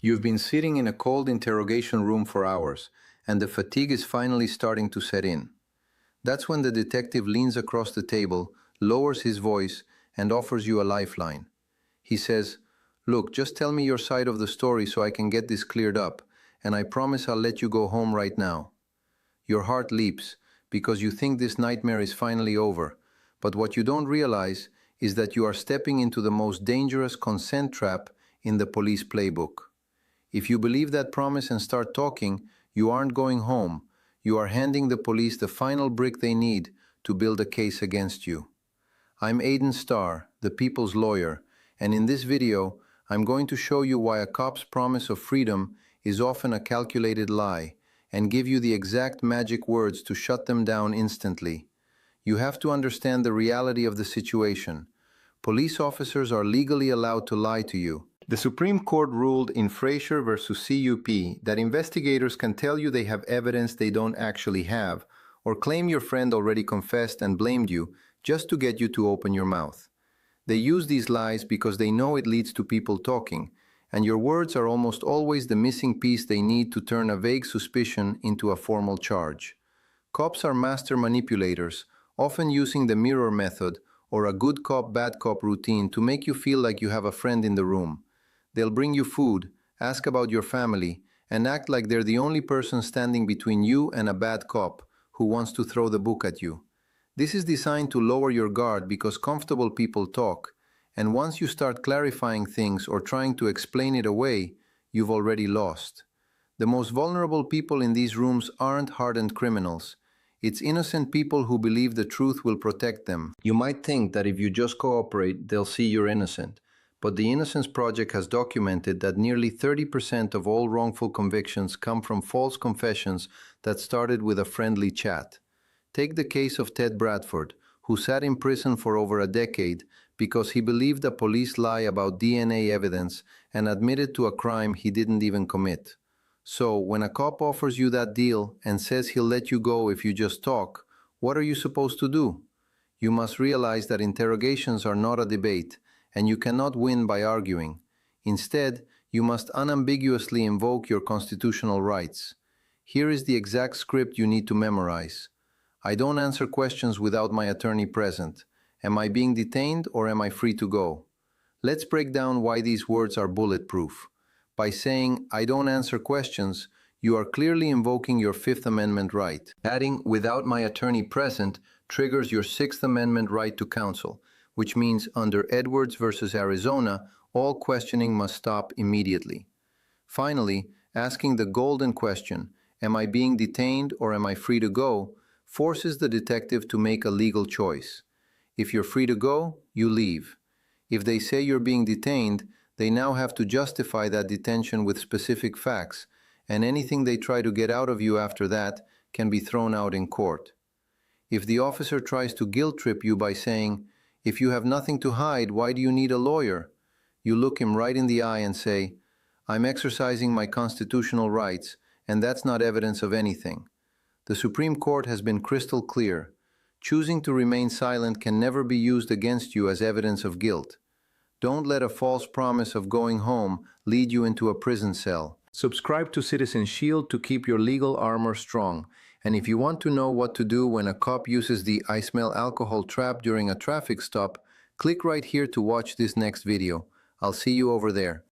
You've been sitting in a cold interrogation room for hours, and the fatigue is finally starting to set in. That's when the detective leans across the table, lowers his voice, and offers you a lifeline. He says, "Look, just tell me your side of the story so I can get this cleared up, and I promise I'll let you go home right now." Your heart leaps because you think this nightmare is finally over, but what you don't realize is that you are stepping into the most dangerous consent trap in the police playbook. If you believe that promise and start talking, you aren't going home. You are handing the police the final brick they need to build a case against you. I'm Aden Starr, the people's lawyer, and in this video, I'm going to show you why a cop's promise of freedom is often a calculated lie, and give you the exact magic words to shut them down instantly. You have to understand the reality of the situation. Police officers are legally allowed to lie to you. The Supreme Court ruled in Frazier versus CUP that investigators can tell you they have evidence they don't actually have, or claim your friend already confessed and blamed you just to get you to open your mouth. They use these lies because they know it leads to people talking, and your words are almost always the missing piece they need to turn a vague suspicion into a formal charge. Cops are master manipulators, often using the mirror method or a good cop, bad cop routine to make you feel like you have a friend in the room. They'll bring you food, ask about your family, and act like they're the only person standing between you and a bad cop who wants to throw the book at you. This is designed to lower your guard because comfortable people talk, and once you start clarifying things or trying to explain it away, you've already lost. The most vulnerable people in these rooms aren't hardened criminals. It's innocent people who believe the truth will protect them. You might think that if you just cooperate, they'll see you're innocent. But the Innocence Project has documented that nearly 30% of all wrongful convictions come from false confessions that started with a friendly chat. Take the case of Ted Bradford, who sat in prison for over a decade because he believed a police lie about DNA evidence and admitted to a crime he didn't even commit. So, when a cop offers you that deal and says he'll let you go if you just talk, what are you supposed to do? You must realize that interrogations are not a debate, and you cannot win by arguing. Instead, you must unambiguously invoke your constitutional rights. Here is the exact script you need to memorize. I don't answer questions without my attorney present. Am I being detained or am I free to go? Let's break down why these words are bulletproof. By saying, "I don't answer questions," you are clearly invoking your Fifth Amendment right. Adding "without my attorney present" triggers your Sixth Amendment right to counsel, which means under Edwards versus Arizona, all questioning must stop immediately. Finally, asking the golden question, "Am I being detained or am I free to go?" forces the detective to make a legal choice. If you're free to go, you leave. If they say you're being detained, they now have to justify that detention with specific facts, and anything they try to get out of you after that can be thrown out in court. If the officer tries to guilt trip you by saying, "If you have nothing to hide, why do you need a lawyer?" you look him right in the eye and say, "I'm exercising my constitutional rights, and that's not evidence of anything." The Supreme Court has been crystal clear. Choosing to remain silent can never be used against you as evidence of guilt. Don't let a false promise of going home lead you into a prison cell. Subscribe to Citizen Shield to keep your legal armor strong. And if you want to know what to do when a cop uses the "I smell alcohol" trap during a traffic stop, click right here to watch this next video. I'll see you over there.